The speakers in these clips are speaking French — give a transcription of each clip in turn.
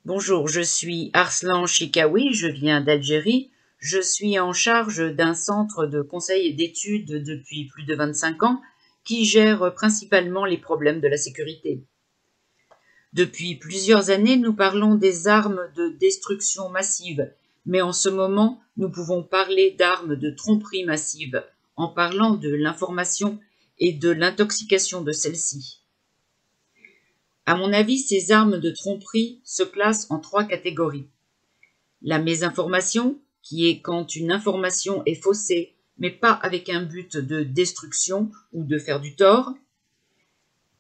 Bonjour, je suis Arslan Chikaoui, je viens d'Algérie. Je suis en charge d'un centre de conseil et d'études depuis plus de 25 ans qui gère principalement les problèmes de la sécurité. Depuis plusieurs années, nous parlons des armes de destruction massive, mais en ce moment, nous pouvons parler d'armes de tromperie massive, en parlant de l'information et de l'intoxication de celle-ci. À mon avis, ces armes de tromperie se classent en 3 catégories. La mésinformation, qui est quand une information est faussée, mais pas avec un but de destruction ou de faire du tort.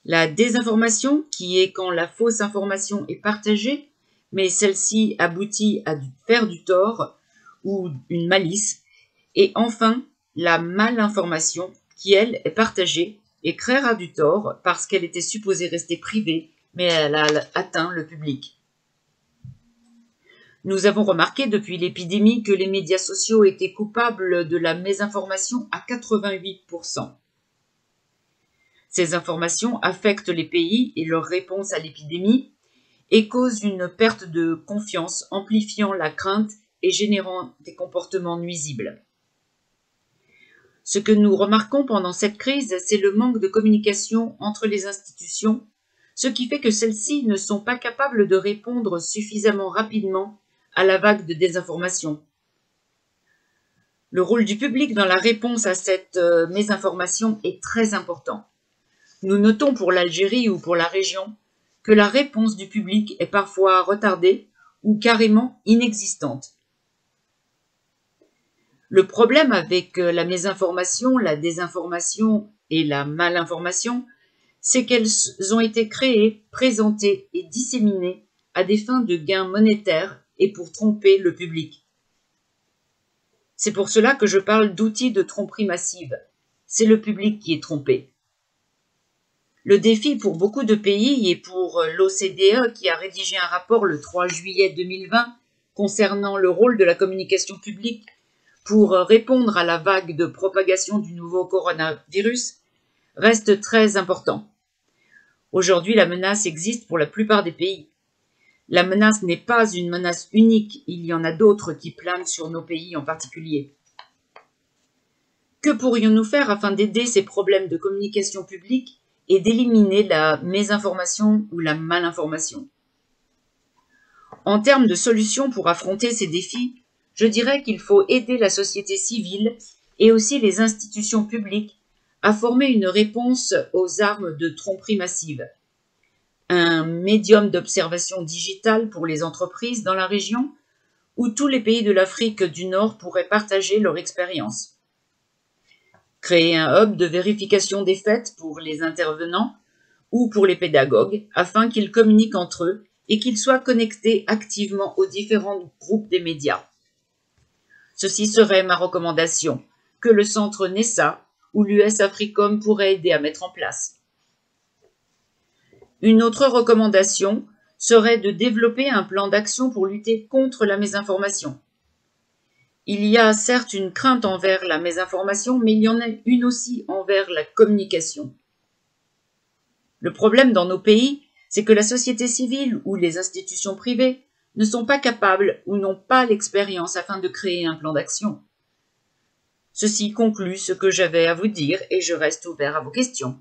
La désinformation, qui est quand la fausse information est partagée, mais celle-ci aboutit à faire du tort ou une malice. Et enfin, la malinformation, qui elle est partagée et créera du tort parce qu'elle était supposée rester privée, mais elle a atteint le public. Nous avons remarqué depuis l'épidémie que les médias sociaux étaient coupables de la mésinformation à 88%. Ces informations affectent les pays et leur réponse à l'épidémie et causent une perte de confiance, amplifiant la crainte et générant des comportements nuisibles. Ce que nous remarquons pendant cette crise, c'est le manque de communication entre les institutions, ce qui fait que celles-ci ne sont pas capables de répondre suffisamment rapidement à la vague de désinformation. Le rôle du public dans la réponse à cette mésinformation est très important. Nous notons pour l'Algérie ou pour la région que la réponse du public est parfois retardée ou carrément inexistante. Le problème avec la mésinformation, la désinformation et la malinformation, c'est qu'elles ont été créées, présentées et disséminées à des fins de gains monétaires et pour tromper le public. C'est pour cela que je parle d'outils de tromperie massive. C'est le public qui est trompé. Le défi pour beaucoup de pays et pour l'OCDE qui a rédigé un rapport le 3 juillet 2020 concernant le rôle de la communication publique pour répondre à la vague de propagation du nouveau coronavirus reste très important. Aujourd'hui, la menace existe pour la plupart des pays. La menace n'est pas une menace unique, il y en a d'autres qui planent sur nos pays en particulier. Que pourrions-nous faire afin d'aider ces problèmes de communication publique et d'éliminer la mésinformation ou la malinformation? En termes de solutions pour affronter ces défis, je dirais qu'il faut aider la société civile et aussi les institutions publiques à former une réponse aux armes de tromperie massive. Un médium d'observation digitale pour les entreprises dans la région, où tous les pays de l'Afrique du Nord pourraient partager leur expérience. Créer un hub de vérification des faits pour les intervenants ou pour les pédagogues, afin qu'ils communiquent entre eux et qu'ils soient connectés activement aux différents groupes des médias. Ceci serait ma recommandation, que le centre NESA ou l'US Africom pourrait aider à mettre en place. Une autre recommandation serait de développer un plan d'action pour lutter contre la mésinformation. Il y a certes une crainte envers la mésinformation, mais il y en a une aussi envers la communication. Le problème dans nos pays, c'est que la société civile ou les institutions privées ne sont pas capables ou n'ont pas l'expérience afin de créer un plan d'action. Ceci conclut ce que j'avais à vous dire et je reste ouvert à vos questions.